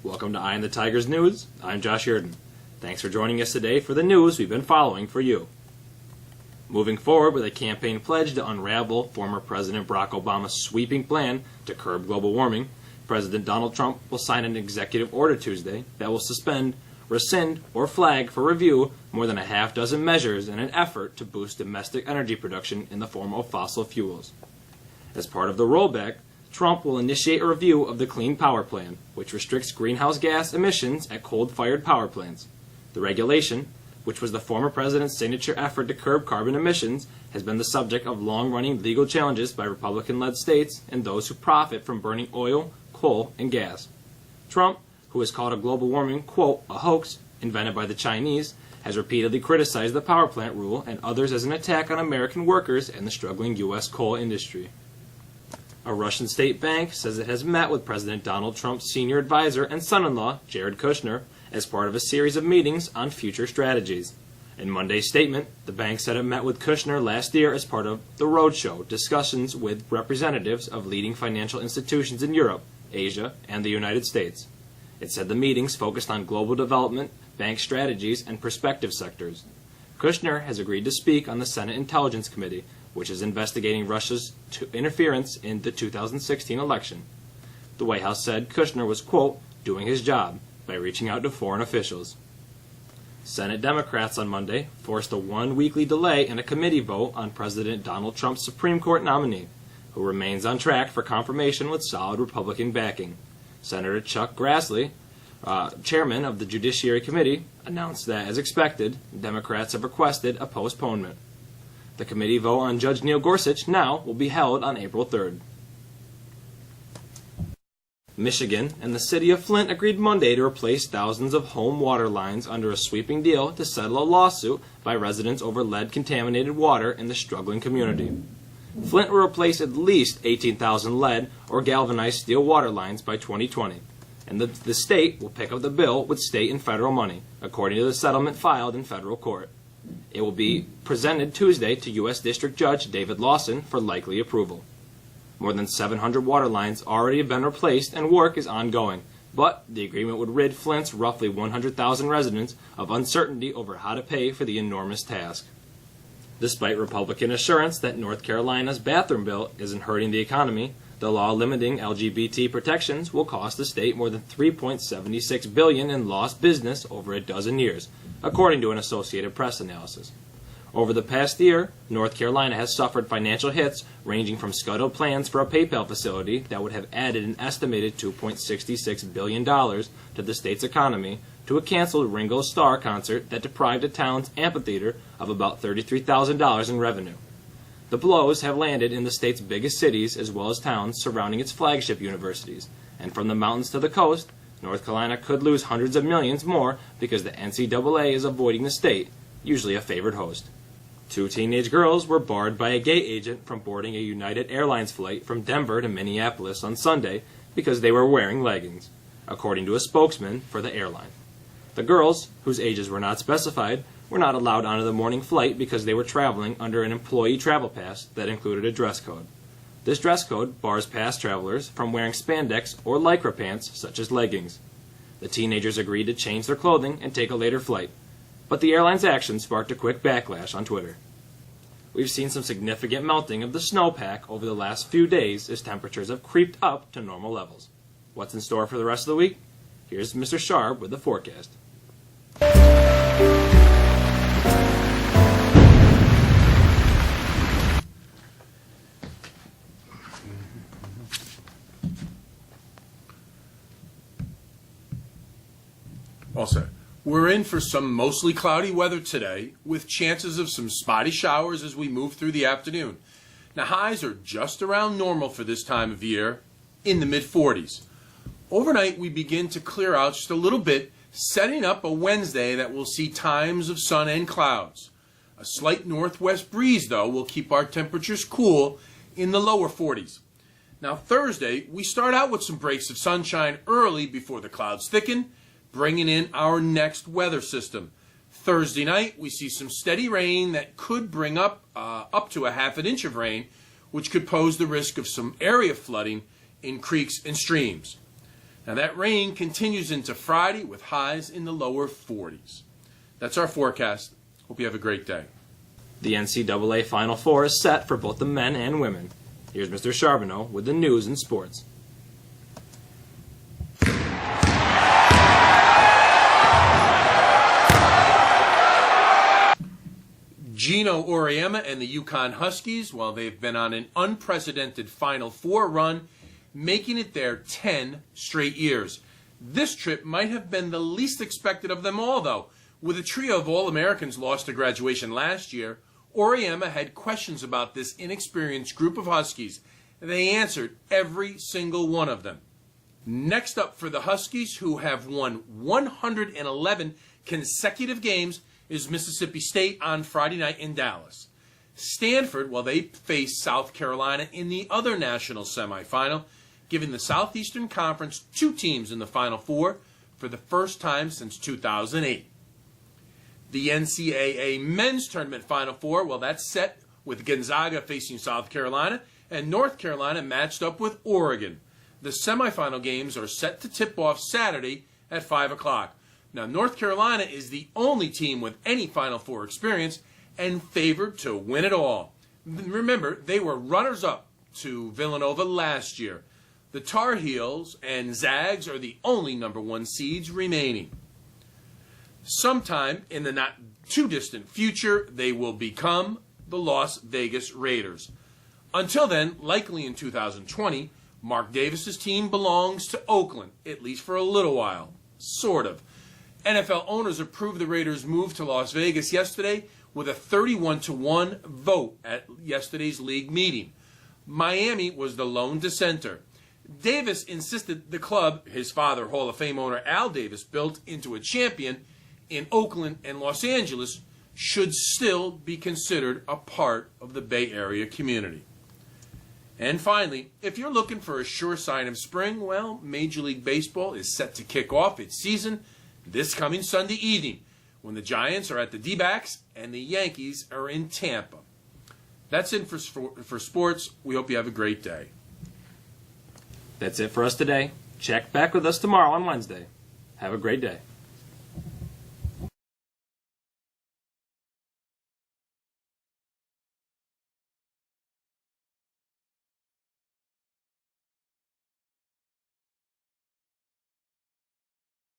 Welcome to Eye on the Tigers News. I'm Josh Yurden. Thanks for joining us today for the news we've been following for you. Moving forward with a campaign pledge to unravel former President Barack Obama's sweeping plan to curb global warming, President Donald Trump will sign an executive order Tuesday that will suspend, rescind, or flag for review more than a half dozen measures in an effort to boost domestic energy production in the form of fossil fuels. As part of the rollback, Trump will initiate a review of the Clean Power Plan, which restricts greenhouse gas emissions at coal-fired power plants. The regulation, which was the former president's signature effort to curb carbon emissions, has been the subject of long-running legal challenges by Republican-led states and those who profit from burning oil, coal, and gas. Trump, who has called a global warming, quote, a hoax invented by the Chinese, has repeatedly criticized the power plant rule and others as an attack on American workers and the struggling U.S. coal industry. A Russian state bank says it has met with President Donald Trump's senior advisor and son-in-law, Jared Kushner, as part of a series of meetings on future strategies. In Monday's statement, the bank said it met with Kushner last year as part of the Roadshow, discussions with representatives of leading financial institutions in Europe, Asia, and the United States. It said the meetings focused on global development, bank strategies, and prospective sectors. Kushner has agreed to speak on the Senate Intelligence Committee, which is investigating Russia's interference in the 2016 election. The White House said Kushner was, quote, doing his job by reaching out to foreign officials. Senate Democrats on Monday forced a one-weekly delay in a committee vote on President Donald Trump's Supreme Court nominee, who remains on track for confirmation with solid Republican backing. Senator Chuck Grassley, chairman of the Judiciary Committee, announced that, as expected, Democrats have requested a postponement. The committee vote on Judge Neil Gorsuch now will be held on April 3rd. Michigan and the city of Flint agreed Monday to replace thousands of home water lines under a sweeping deal to settle a lawsuit by residents over lead-contaminated water in the struggling community. Flint will replace at least 18,000 lead or galvanized steel water lines by 2020, and the state will pick up the bill with state and federal money, according to the settlement filed in federal court. It will be presented Tuesday to U.S. District Judge David Lawson for likely approval. More than 700 water lines already have been replaced and work is ongoing, but the agreement would rid Flint's roughly 100,000 residents of uncertainty over how to pay for the enormous task. Despite Republican assurance that North Carolina's bathroom bill isn't hurting the economy, the law limiting LGBT protections will cost the state more than $3.76 billion in lost business over a dozen years, according to an Associated Press analysis. Over the past year, North Carolina has suffered financial hits ranging from scuttled plans for a PayPal facility that would have added an estimated $2.66 billion to the state's economy to a canceled Ringo Starr concert that deprived the town's amphitheater of about $33,000 in revenue. The blows have landed in the state's biggest cities as well as towns surrounding its flagship universities, and from the mountains to the coast, North Carolina could lose hundreds of millions more because the NCAA is avoiding the state, usually a favored host. 2 teenage girls were barred by a gate agent from boarding a United Airlines flight from Denver to Minneapolis on Sunday because they were wearing leggings, according to a spokesman for the airline. The girls, whose ages were not specified, were not allowed onto the morning flight because they were traveling under an employee travel pass that included a dress code. This dress code bars past travelers from wearing spandex or lycra pants such as leggings. The teenagers agreed to change their clothing and take a later flight, but the airline's action sparked a quick backlash on Twitter. We've seen some significant melting of the snowpack over the last few days as temperatures have creeped up to normal levels. What's in store for the rest of the week? Here's Mr. Sharp with the forecast. All set. We're in for some mostly cloudy weather today, with chances of some spotty showers as we move through the afternoon. Now, highs are just around normal for this time of year, in the mid-40s. Overnight, we begin to clear out just a little bit, setting up a Wednesday that will see times of sun and clouds. A slight northwest breeze, though, will keep our temperatures cool in the lower 40s. Now, Thursday, we start out with some breaks of sunshine early before the clouds thicken, bringing in our next weather system. Thursday night, we see some steady rain that could bring up to a half an inch of rain, which could pose the risk of some area flooding in creeks and streams. Now that rain continues into Friday with highs in the lower 40s. That's our forecast. Hope you have a great day. The NCAA Final Four is set for both the men and women. Here's Mr. Charbonneau with the news and sports. Gino Auriemma and the UConn Huskies, well, they've been on an unprecedented Final Four run, making it their 10 straight years. This trip might have been the least expected of them all, though. With a trio of All-Americans lost to graduation last year, Auriemma had questions about this inexperienced group of Huskies. They answered every single one of them. Next up for the Huskies, who have won 111 consecutive games, is Mississippi State on Friday night in Dallas. Stanford, well, they face South Carolina in the other national semifinal, giving the Southeastern Conference 2 teams in the Final Four for the first time since 2008. The NCAA Men's Tournament Final Four, well, that's set with Gonzaga facing South Carolina and North Carolina matched up with Oregon. The semifinal games are set to tip off Saturday at 5 o'clock. Now, North Carolina is the only team with any Final Four experience and favored to win it all. Remember, they were runners-up to Villanova last year. The Tar Heels and Zags are the only number 1 seeds remaining. Sometime in the not-too-distant future, they will become the Las Vegas Raiders. Until then, likely in 2020, Mark Davis's team belongs to Oakland, at least for a little while. Sort of. NFL owners approved the Raiders' move to Las Vegas yesterday with a 31-1 vote at yesterday's league meeting. Miami was the lone dissenter. Davis insisted the club, his father, Hall of Fame owner Al Davis, built into a champion in Oakland and Los Angeles, should still be considered a part of the Bay Area community. And finally, if you're looking for a sure sign of spring, well, Major League Baseball is set to kick off its season this coming Sunday evening when the Giants are at the D-backs and the Yankees are in Tampa. That's it for sports. We hope you have a great day. That's it for us today. Check back with us tomorrow on Wednesday. Have a great day.